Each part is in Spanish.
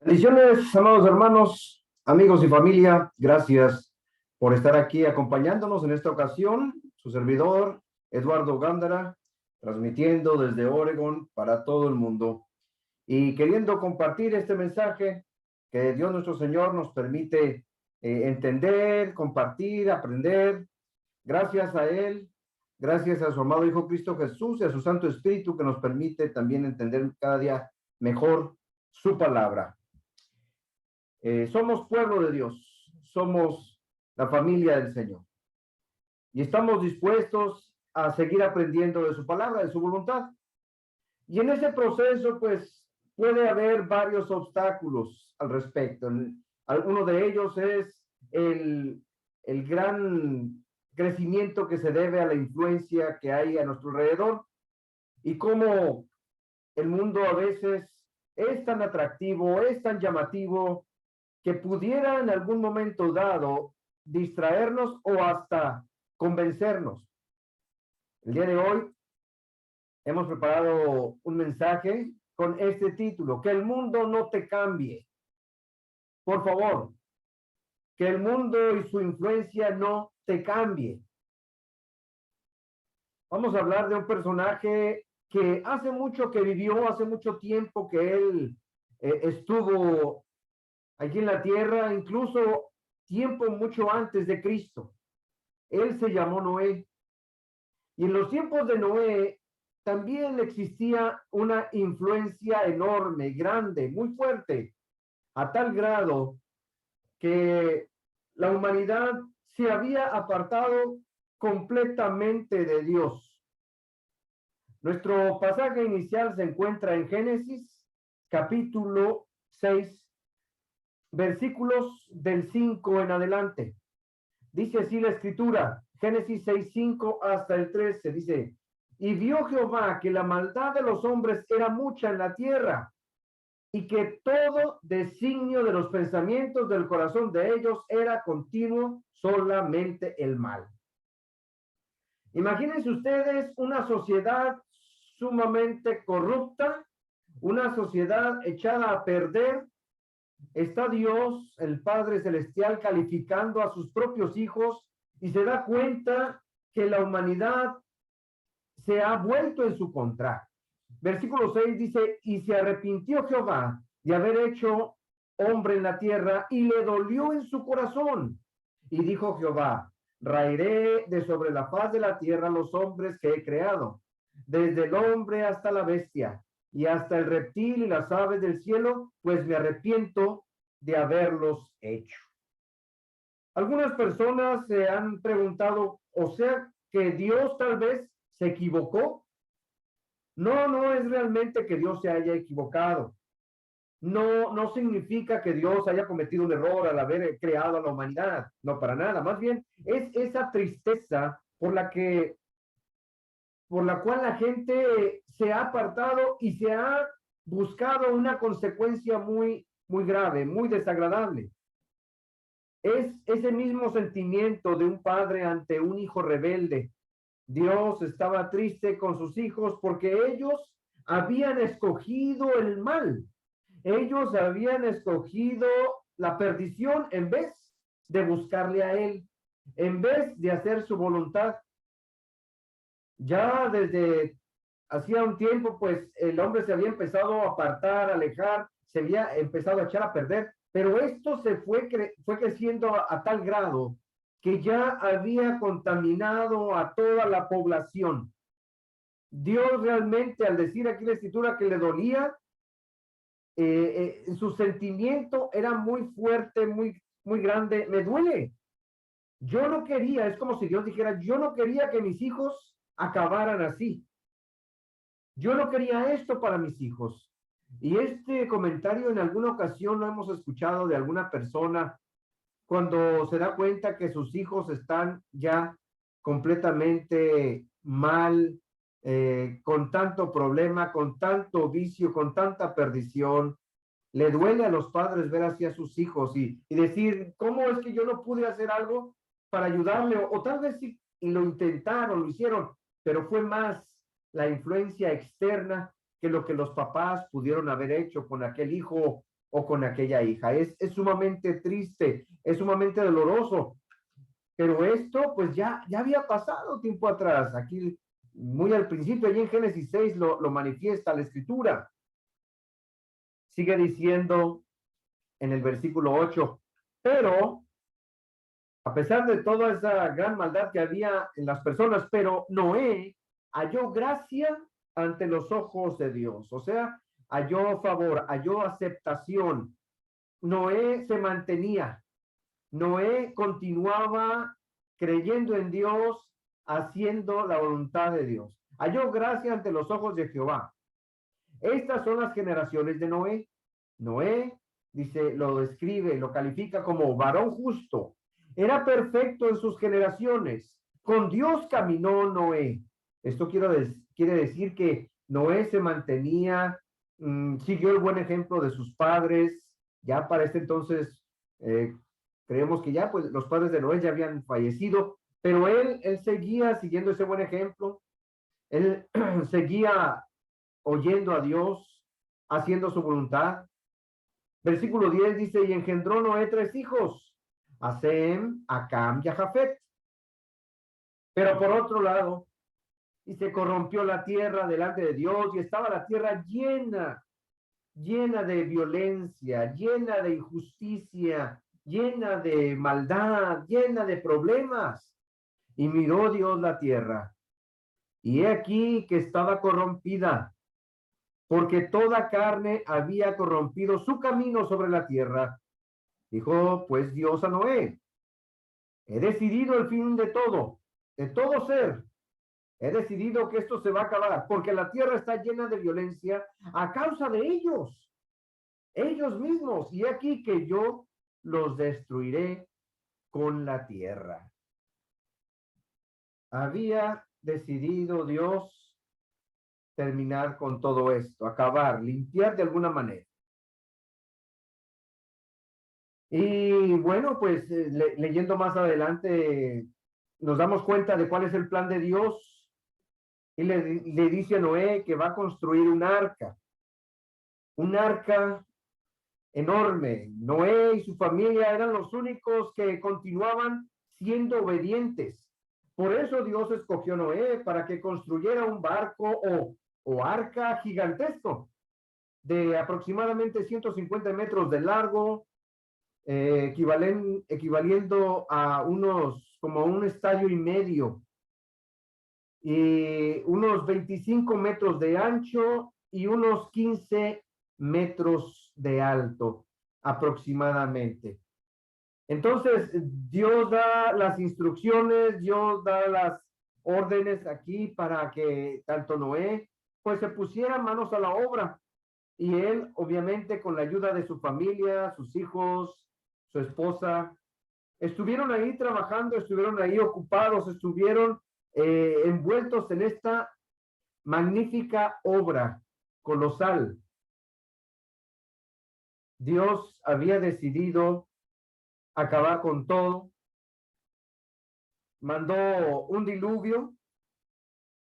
Bendiciones, amados hermanos, amigos y familia. Gracias por estar aquí acompañándonos en esta ocasión. Su servidor, Eduardo Gándara, transmitiendo desde Oregon para todo el mundo y queriendo compartir este mensaje que Dios nuestro Señor nos permite entender, compartir, aprender. Gracias a Él, gracias a su amado Hijo Cristo Jesús y a su Santo Espíritu que nos permite también entender cada día mejor su palabra. Somos pueblo de Dios, somos la familia del Señor y estamos dispuestos a seguir aprendiendo de su palabra, de su voluntad. Y en ese proceso, pues, puede haber varios obstáculos al respecto. Alguno de ellos es el gran crecimiento que se debe a la influencia que hay a nuestro alrededor y cómo el mundo a veces es tan atractivo, es tan llamativo, que pudiera en algún momento dado distraernos o hasta convencernos. El día de hoy hemos preparado un mensaje con este título: que el mundo no te cambie. Por favor, que el mundo y su influencia no te cambie. Vamos a hablar de un personaje que hace mucho que vivió, hace mucho tiempo que él estuvo aquí en la tierra, incluso tiempo mucho antes de Cristo. Él se llamó Noé. Y en los tiempos de Noé también existía una influencia enorme, grande, muy fuerte, a tal grado que la humanidad se había apartado completamente de Dios. Nuestro pasaje inicial se encuentra en Génesis, capítulo 6, versículos del 5 en adelante. Dice así la escritura, Génesis 6:5 hasta el 13, dice: y vio Jehová que la maldad de los hombres era mucha en la tierra, y que todo designio de los pensamientos del corazón de ellos era continuo solamente el mal. Imagínense ustedes una sociedad sumamente corrupta, una sociedad echada a perder. Está Dios, el Padre Celestial, calificando a sus propios hijos y se da cuenta que la humanidad se ha vuelto en su contra. Versículo 6 dice: y se arrepintió Jehová de haber hecho hombre en la tierra, y le dolió en su corazón. Y dijo Jehová: raeré de sobre la faz de la tierra los hombres que he creado, desde el hombre hasta la bestia, y hasta el reptil y las aves del cielo, pues me arrepiento de haberlos hecho. Algunas personas se han preguntado, o sea, que Dios tal vez se equivocó. No, no es realmente que Dios se haya equivocado. No significa que Dios haya cometido un error al haber creado a la humanidad. No, para nada. Más bien es esa tristeza por la cual la gente se ha apartado y se ha buscado una consecuencia muy, muy grave, muy desagradable. Es ese mismo sentimiento de un padre ante un hijo rebelde. Dios estaba triste con sus hijos porque ellos habían escogido el mal. Ellos habían escogido la perdición en vez de buscarle a Él, en vez de hacer su voluntad. Ya desde hacía un tiempo, pues el hombre se había empezado a apartar, a alejar, se había empezado a echar a perder, pero esto se fue creciendo a tal grado que ya había contaminado a toda la población. Dios realmente, al decir aquí la escritura que le dolía, su sentimiento era muy fuerte, muy, muy grande. Me duele. Yo no quería, es como si Dios dijera, yo no quería que mis hijos acabaran así. Yo no quería esto para mis hijos. Y este comentario en alguna ocasión lo hemos escuchado de alguna persona cuando se da cuenta que sus hijos están ya completamente mal, con tanto problema, con tanto vicio, con tanta perdición. Le duele a los padres ver así a sus hijos y decir, ¿cómo es que yo no pude hacer algo para ayudarle? O tal vez sí lo intentaron, lo hicieron, pero fue más la influencia externa que lo que los papás pudieron haber hecho con aquel hijo o con aquella hija. Es sumamente triste, es sumamente doloroso, pero esto pues ya había pasado tiempo atrás. Aquí, muy al principio, allí en Génesis 6 lo manifiesta la escritura. Sigue diciendo en el versículo 8, pero a pesar de toda esa gran maldad que había en las personas, pero Noé halló gracia ante los ojos de Dios, o sea, halló favor, halló aceptación. Noé se mantenía, Noé continuaba creyendo en Dios, haciendo la voluntad de Dios. Halló gracia ante los ojos de Jehová. Estas son las generaciones de Noé. Noé, dice, lo describe, lo califica como varón justo. Era perfecto en sus generaciones. Con Dios caminó Noé. Esto quiere decir que Noé se mantenía, siguió el buen ejemplo de sus padres. Ya para este entonces, creemos que ya pues los padres de Noé ya habían fallecido, pero él seguía siguiendo ese buen ejemplo. Él seguía oyendo a Dios, haciendo su voluntad. Versículo 10 dice, y engendró Noé 3 hijos, a Sem, a Cam y a Jafet. Pero por otro lado, y se corrompió la tierra delante de Dios, y estaba la tierra llena de violencia, llena de injusticia, llena de maldad, llena de problemas. Y miró Dios la tierra, y he aquí que estaba corrompida, porque toda carne había corrompido su camino sobre la tierra. Dijo pues Dios a Noé, he decidido el fin de todo ser. He decidido que esto se va a acabar, porque la tierra está llena de violencia a causa de ellos mismos. Y aquí que yo los destruiré con la tierra. Había decidido Dios terminar con todo esto, acabar, limpiar de alguna manera. Y bueno, pues leyendo más adelante, nos damos cuenta de cuál es el plan de Dios. Y le dice a Noé que va a construir un arca enorme. Noé y su familia eran los únicos que continuaban siendo obedientes. Por eso Dios escogió a Noé para que construyera un barco o arca gigantesco de aproximadamente 150 metros de largo, equivaliendo a como un estadio y medio, y unos 25 metros de ancho y unos 15 metros de alto aproximadamente. Entonces, Dios da las instrucciones, Dios da las órdenes aquí para que tanto Noé pues se pusiera manos a la obra, y él obviamente con la ayuda de su familia, sus hijos, su esposa, estuvieron ahí trabajando, estuvieron ahí ocupados, estuvieron envueltos en esta magnífica obra colosal. Dios había decidido acabar con todo, mandó un diluvio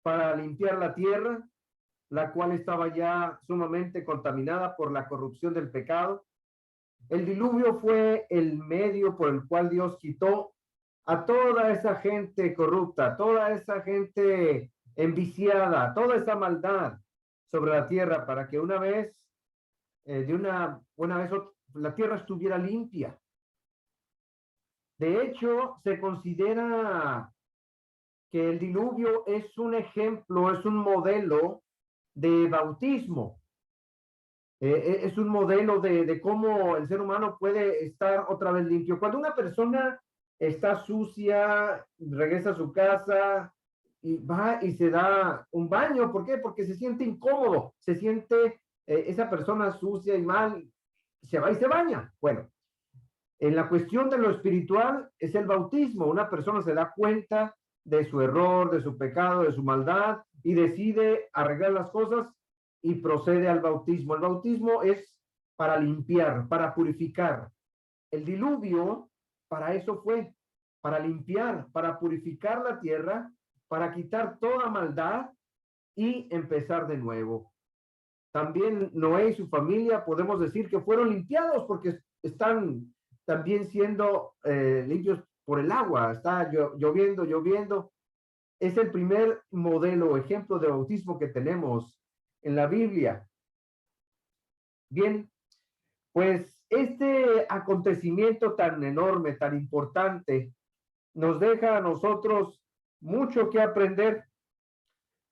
para limpiar la tierra, la cual estaba ya sumamente contaminada por la corrupción del pecado. El diluvio fue el medio por el cual Dios quitó a toda esa gente corrupta, toda esa gente enviciada, toda esa maldad sobre la tierra, para que una vez la tierra estuviera limpia. De hecho, se considera que el diluvio es un ejemplo, es un modelo de bautismo. Es un modelo de cómo el ser humano puede estar otra vez limpio. Cuando una persona está sucia, regresa a su casa y va y se da un baño. ¿Por qué? Porque se siente incómodo, se siente esa persona sucia y mal, se va y se baña. Bueno, en la cuestión de lo espiritual es el bautismo. Una persona se da cuenta de su error, de su pecado, de su maldad y decide arreglar las cosas y procede al bautismo. El bautismo es para limpiar, para purificar. El diluvio para eso fue, para limpiar, para purificar la tierra, para quitar toda maldad y empezar de nuevo. También Noé y su familia podemos decir que fueron limpiados porque están también siendo limpios por el agua. Está lloviendo, lloviendo. Es el primer modelo, ejemplo de bautismo que tenemos en la Biblia. Bien, pues este acontecimiento tan enorme, tan importante, nos deja a nosotros mucho que aprender.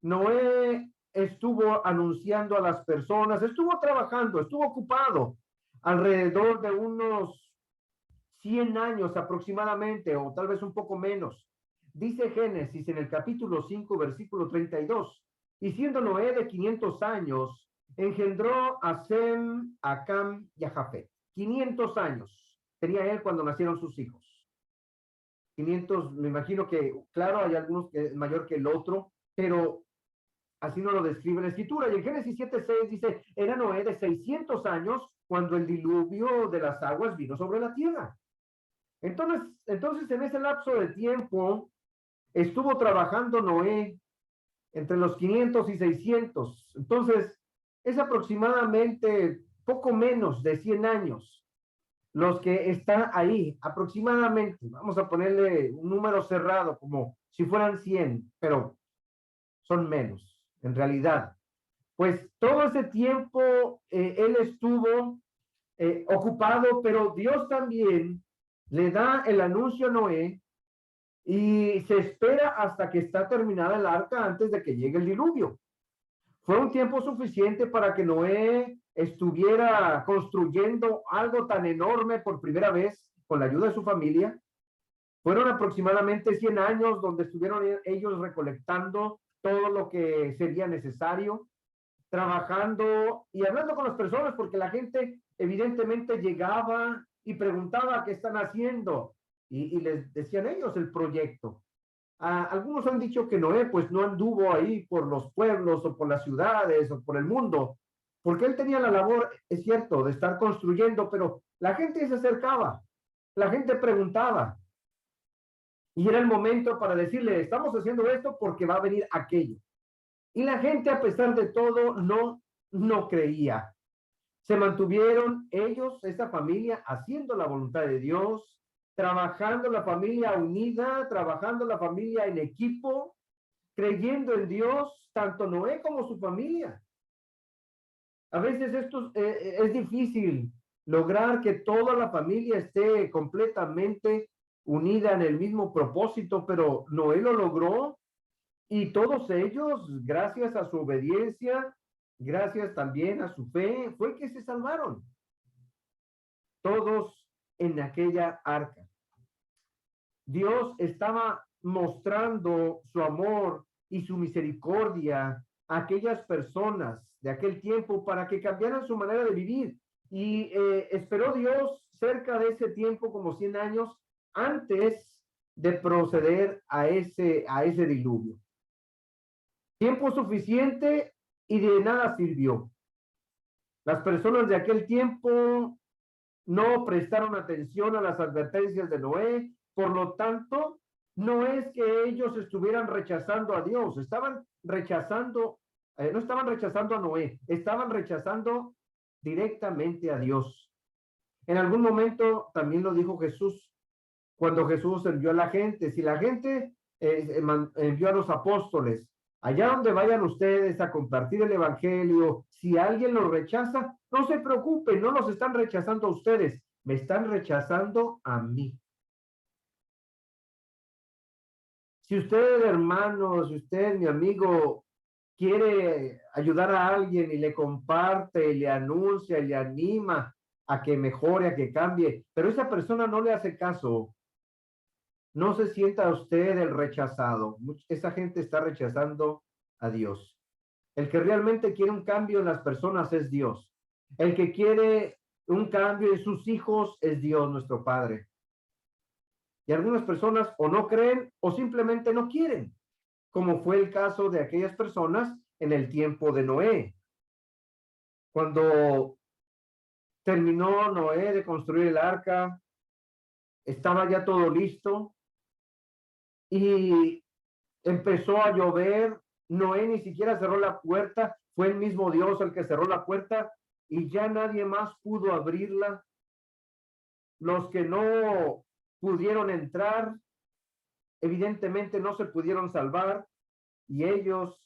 Noé estuvo anunciando a las personas, estuvo trabajando, estuvo ocupado alrededor de unos 100 años aproximadamente, o tal vez un poco menos. Dice Génesis en el capítulo 5, versículo 32, y siendo Noé de 500 años, engendró a Sem, a Cam y a Jafet. 500 años tenía él cuando nacieron sus hijos. 500, me imagino que, claro, hay algunos que es mayor que el otro, pero así nos lo describe la escritura. Y en Génesis 7:6 dice, era Noé de 600 años cuando el diluvio de las aguas vino sobre la tierra. Entonces en ese lapso de tiempo estuvo trabajando Noé entre los 500 y 600. Entonces es aproximadamente poco menos de 100 años los que están ahí, aproximadamente. Vamos a ponerle un número cerrado, como si fueran 100, pero son menos, en realidad. Pues todo ese tiempo él estuvo ocupado, pero Dios también le da el anuncio a Noé y se espera hasta que está terminada el arca antes de que llegue el diluvio. Fue un tiempo suficiente para que Noé estuviera construyendo algo tan enorme por primera vez con la ayuda de su familia. Fueron aproximadamente 100 años donde estuvieron ellos recolectando todo lo que sería necesario, trabajando y hablando con las personas, porque la gente evidentemente llegaba y preguntaba qué están haciendo, y les decían ellos el proyecto. Algunos han dicho que Noé pues no anduvo ahí por los pueblos o por las ciudades o por el mundo, porque él tenía la labor, es cierto, de estar construyendo, pero la gente se acercaba, la gente preguntaba, y era el momento para decirle, estamos haciendo esto porque va a venir aquello. Y la gente, a pesar de todo, no creía. Se mantuvieron ellos, esa familia, haciendo la voluntad de Dios, trabajando la familia unida, trabajando la familia en equipo, creyendo en Dios, tanto Noé como su familia. A veces esto es difícil lograr que toda la familia esté completamente unida en el mismo propósito, pero Noé lo logró. Y todos ellos, gracias a su obediencia, gracias también a su fe, fue que se salvaron. Todos en aquella arca. Dios estaba mostrando su amor y su misericordia a aquellas personas de aquel tiempo para que cambiaran su manera de vivir. Y esperó Dios cerca de ese tiempo, como 100 años, antes de proceder a ese diluvio. Tiempo suficiente y de nada sirvió. Las personas de aquel tiempo no prestaron atención a las advertencias de Noé, por lo tanto, no es que ellos estuvieran rechazando a Dios, estaban rechazando, no estaban rechazando a Noé, estaban rechazando directamente a Dios. En algún momento también lo dijo Jesús, cuando Jesús envió a la gente, si la gente envió a los apóstoles, allá donde vayan ustedes a compartir el evangelio, si alguien los rechaza, no se preocupen, no los están rechazando a ustedes, me están rechazando a mí. Si usted, hermano, si usted, mi amigo, quiere ayudar a alguien y le comparte, y le anuncia, y le anima a que mejore, a que cambie, pero esa persona no le hace caso, no se sienta usted el rechazado. Esa gente está rechazando a Dios. El que realmente quiere un cambio en las personas es Dios. El que quiere un cambio en sus hijos es Dios, nuestro Padre. Y algunas personas o no creen o simplemente no quieren, como fue el caso de aquellas personas en el tiempo de Noé. Cuando terminó Noé de construir el arca, estaba ya todo listo y empezó a llover. Noé ni siquiera cerró la puerta fue el mismo Dios el que cerró la puerta y ya nadie más pudo abrirla. Los que no pudieron entrar, evidentemente no se pudieron salvar y ellos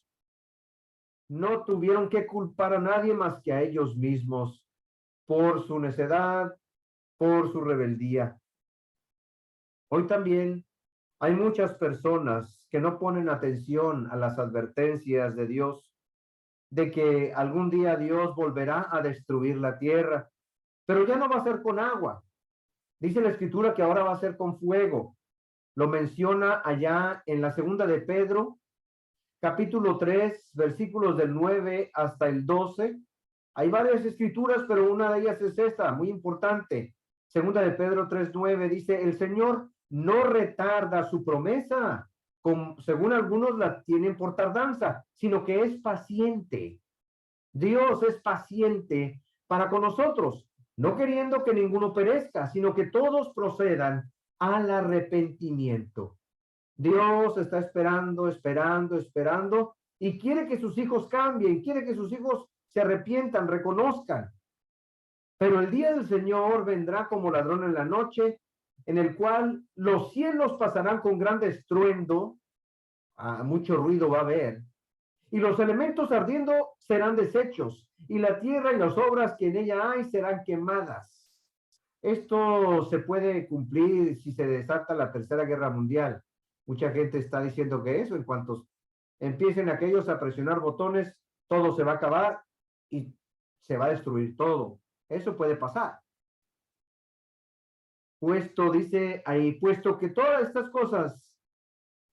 no tuvieron que culpar a nadie más que a ellos mismos por su necedad, por su rebeldía. Hoy también hay muchas personas que no ponen atención a las advertencias de Dios de que algún día Dios volverá a destruir la tierra, pero ya no va a ser con agua. Dice la Escritura que ahora va a ser con fuego. Lo menciona allá en la segunda de Pedro, capítulo 3, versículos del 9 hasta el 12. Hay varias escrituras, pero una de ellas es esta, muy importante. Segunda de Pedro 3:9 dice, el Señor no retarda su promesa, como según algunos la tienen por tardanza, sino que es paciente. Dios es paciente para con nosotros, no queriendo que ninguno perezca, sino que todos procedan al arrepentimiento. Dios está esperando, esperando, esperando y quiere que sus hijos cambien, quiere que sus hijos se arrepientan, reconozcan. Pero el día del Señor vendrá como ladrón en la noche, en el cual los cielos pasarán con gran estruendo, mucho ruido va a haber, y los elementos ardiendo serán deshechos, y la tierra y las obras que en ella hay serán quemadas. Esto se puede cumplir si se desata la Tercera Guerra Mundial. Mucha gente está diciendo que eso, en cuanto empiecen aquellos a presionar botones, todo se va a acabar y se va a destruir todo. Eso puede pasar. Dice ahí, puesto que todas estas cosas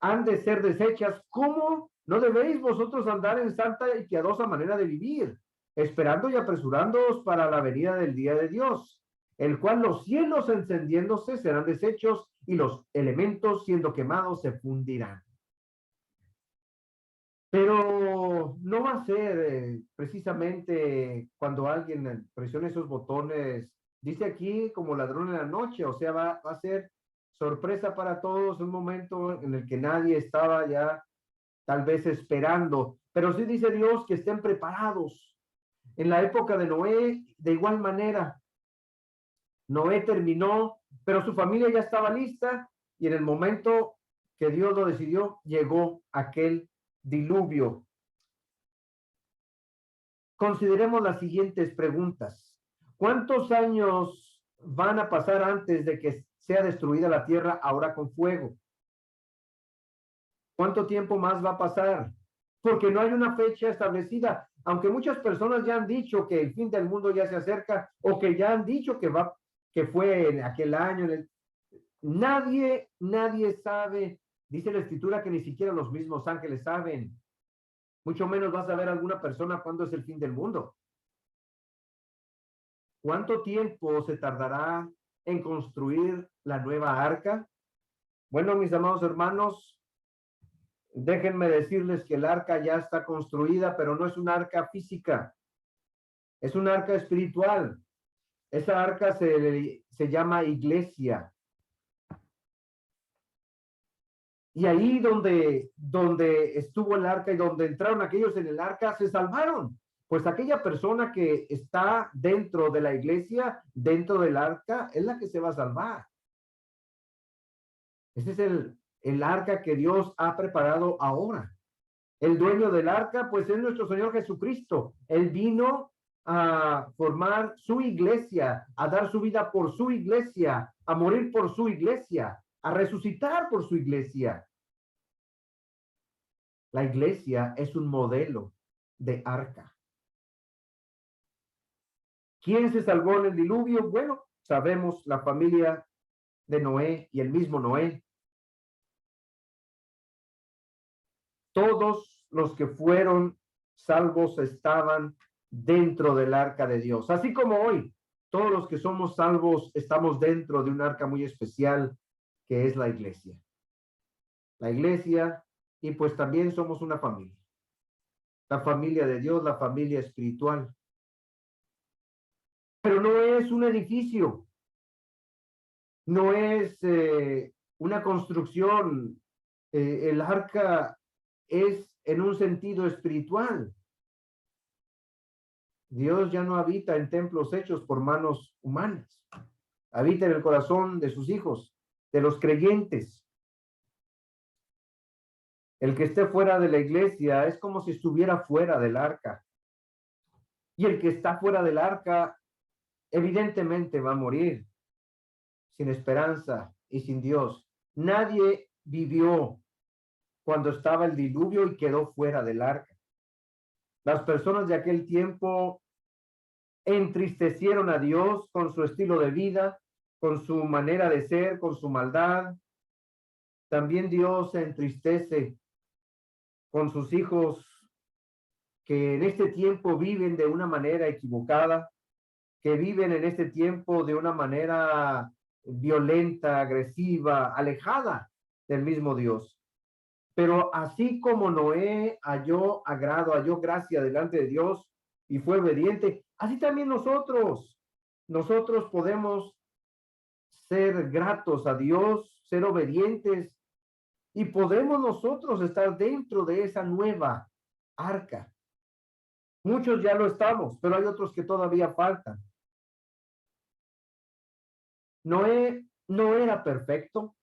han de ser deshechas, ¿cómo no debéis vosotros andar en santa y piadosa manera de vivir, esperando y apresurándoos para la venida del día de Dios, el cual los cielos encendiéndose serán deshechos y los elementos siendo quemados se fundirán? Pero no va a ser precisamente cuando alguien presione esos botones, dice aquí como ladrón en la noche, o sea, va a ser sorpresa para todos, un momento en el que nadie estaba ya tal vez esperando, pero sí dice Dios que estén preparados. En la época de Noé, de igual manera, Noé terminó, pero su familia ya estaba lista y en el momento que Dios lo decidió, llegó aquel diluvio. Consideremos las siguientes preguntas. ¿Cuántos años van a pasar antes de que sea destruida la tierra ahora con fuego? ¿Cuánto tiempo más va a pasar? Porque no hay una fecha establecida, aunque muchas personas ya han dicho que el fin del mundo ya se acerca o que ya han dicho que fue en aquel año. Nadie sabe. Dice la Escritura que ni siquiera los mismos ángeles saben. Mucho menos vas a ver alguna persona cuándo es el fin del mundo. ¿Cuánto tiempo se tardará en construir la nueva arca? Bueno, mis amados hermanos, déjenme decirles que el arca ya está construida, pero no es un arca física, es un arca espiritual. Esa arca se llama iglesia. Y ahí donde estuvo el arca y donde entraron aquellos en el arca, se salvaron. Pues aquella persona que está dentro de la iglesia, dentro del arca, es la que se va a salvar. Ese es el arca que Dios ha preparado ahora. El dueño del arca, pues es nuestro Señor Jesucristo. Él vino a formar su iglesia, a dar su vida por su iglesia, a morir por su iglesia, a resucitar por su iglesia. La iglesia es un modelo de arca. ¿Quién se salvó en el diluvio? Bueno, sabemos la familia de Noé y el mismo Noé. Todos los que fueron salvos estaban dentro del arca de Dios. Así como hoy, todos los que somos salvos estamos dentro de un arca muy especial que es la iglesia. La iglesia, y pues también somos una familia. La familia de Dios, la familia espiritual. Pero no es un edificio. No es una construcción. El arca es en un sentido espiritual. Dios ya no habita en templos hechos por manos humanas. Habita en el corazón de sus hijos, de los creyentes. El que esté fuera de la iglesia es como si estuviera fuera del arca. Y el que está fuera del arca, evidentemente va a morir sin esperanza y sin Dios. Nadie vivió cuando estaba el diluvio y quedó fuera del arca. Las personas de aquel tiempo entristecieron a Dios con su estilo de vida, con su manera de ser, con su maldad. También Dios se entristece con sus hijos que en este tiempo viven de una manera equivocada, que viven en este tiempo de una manera violenta, agresiva, alejada del mismo Dios. Pero así como Noé halló agrado, halló gracia delante de Dios y fue obediente, así también nosotros podemos ser gratos a Dios, ser obedientes y podemos nosotros estar dentro de esa nueva arca. Muchos ya lo estamos, pero hay otros que todavía faltan. Noé no era perfecto.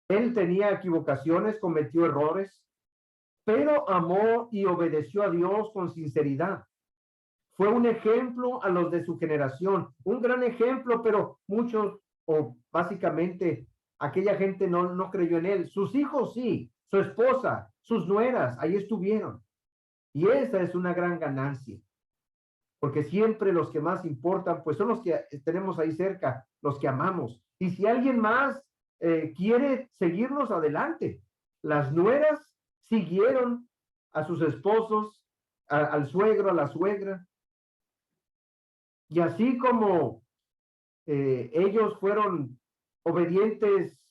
Él tenía equivocaciones, cometió errores, pero amó y obedeció a Dios con sinceridad. Fue un ejemplo a los de su generación, un gran ejemplo, pero muchos, o básicamente, aquella gente no creyó en él. Sus hijos sí, su esposa, sus nueras, ahí estuvieron. Y esa es una gran ganancia, porque siempre los que más importan, pues son los que tenemos ahí cerca, los que amamos. Y si alguien más quiere seguirnos adelante, las nueras siguieron a sus esposos, al suegro, a la suegra, y así como ellos fueron obedientes,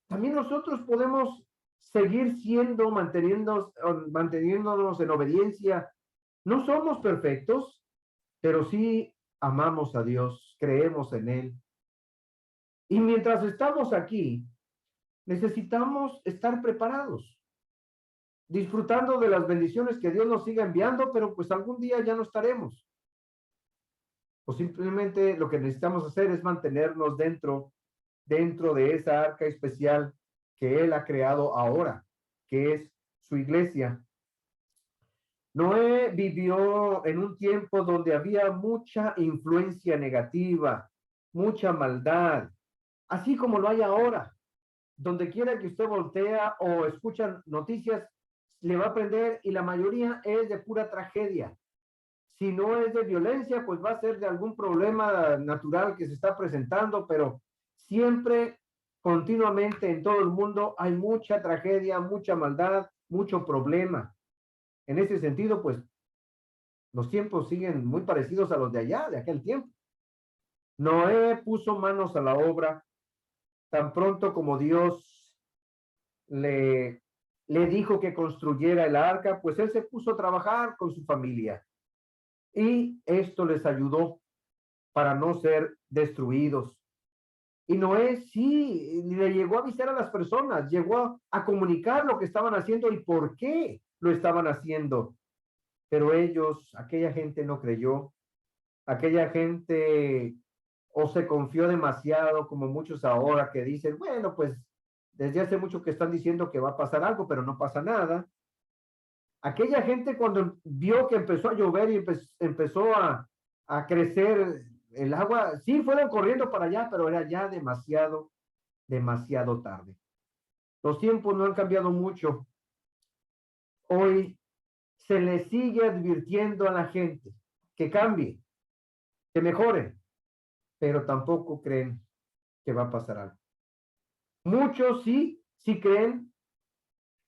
también nosotros podemos seguir siendo, manteniéndonos en obediencia. No somos perfectos, pero sí amamos a Dios, creemos en Él. Y mientras estamos aquí, necesitamos estar preparados, disfrutando de las bendiciones que Dios nos siga enviando, pero pues algún día ya no estaremos. O simplemente lo que necesitamos hacer es mantenernos dentro de esa arca especial que Él ha creado ahora, que es su iglesia. Noé vivió en un tiempo donde había mucha influencia negativa, mucha maldad, así como lo hay ahora. Donde quiera que usted voltea o escucha noticias, le va a aprender y la mayoría es de pura tragedia. Si no es de violencia, pues va a ser de algún problema natural que se está presentando, pero siempre, continuamente en todo el mundo hay mucha tragedia, mucha maldad, mucho problema. En ese sentido, pues los tiempos siguen muy parecidos a los de allá, de aquel tiempo. Noé puso manos a la obra tan pronto como Dios le, le dijo que construyera el arca, pues él se puso a trabajar con su familia. Y esto les ayudó para no ser destruidos. Y Noé sí le llegó a avisar a las personas, llegó a comunicar lo que estaban haciendo y por qué lo estaban haciendo. Pero ellos, aquella gente no creyó, aquella gente o se confió demasiado, como muchos ahora que dicen, bueno, pues desde hace mucho que están diciendo que va a pasar algo, pero no pasa nada. Aquella gente cuando vio que empezó a llover y empezó a crecer el agua, sí fueron corriendo para allá, pero era ya demasiado, demasiado tarde. Los tiempos no han cambiado mucho. Hoy se le sigue advirtiendo a la gente que cambie, que mejore, pero tampoco creen que va a pasar algo. Muchos sí creen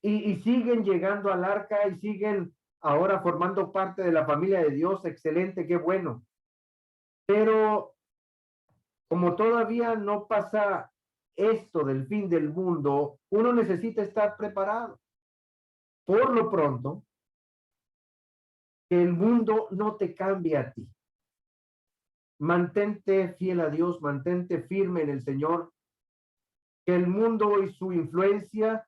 y siguen llegando al arca y siguen ahora formando parte de la familia de Dios. Excelente, qué bueno. Pero como todavía no pasa esto del fin del mundo, uno necesita estar preparado. Por lo pronto, que el mundo no te cambie a ti. Mantente fiel a Dios, mantente firme en el Señor, que el mundo y su influencia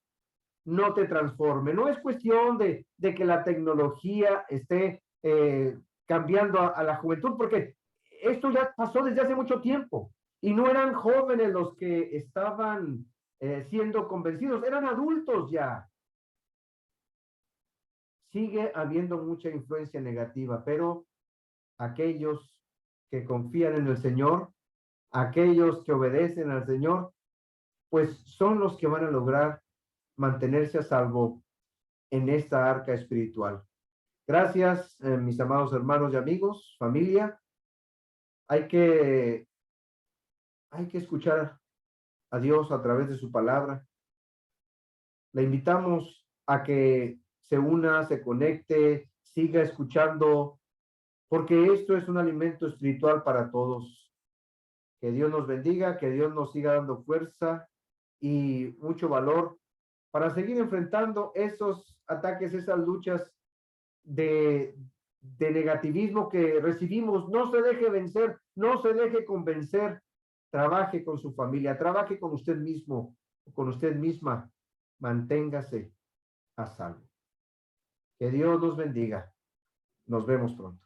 no te transforme. No es cuestión de que la tecnología esté cambiando a la juventud, porque esto ya pasó desde hace mucho tiempo y no eran jóvenes los que estaban siendo convencidos, eran adultos ya. Sigue habiendo mucha influencia negativa, pero aquellos que confían en el Señor, aquellos que obedecen al Señor, pues son los que van a lograr mantenerse a salvo en esta arca espiritual. Gracias, mis amados hermanos y amigos, familia. Hay que, hay que escuchar a Dios a través de su palabra. Le invitamos a que se una, se conecte, siga escuchando, porque esto es un alimento espiritual para todos. Que Dios nos bendiga, que Dios nos siga dando fuerza y mucho valor para seguir enfrentando esos ataques, esas luchas de negativismo que recibimos. No se deje vencer, no se deje convencer. Trabaje con su familia, trabaje con usted mismo, con usted misma. Manténgase a salvo. Que Dios los bendiga. Nos vemos pronto.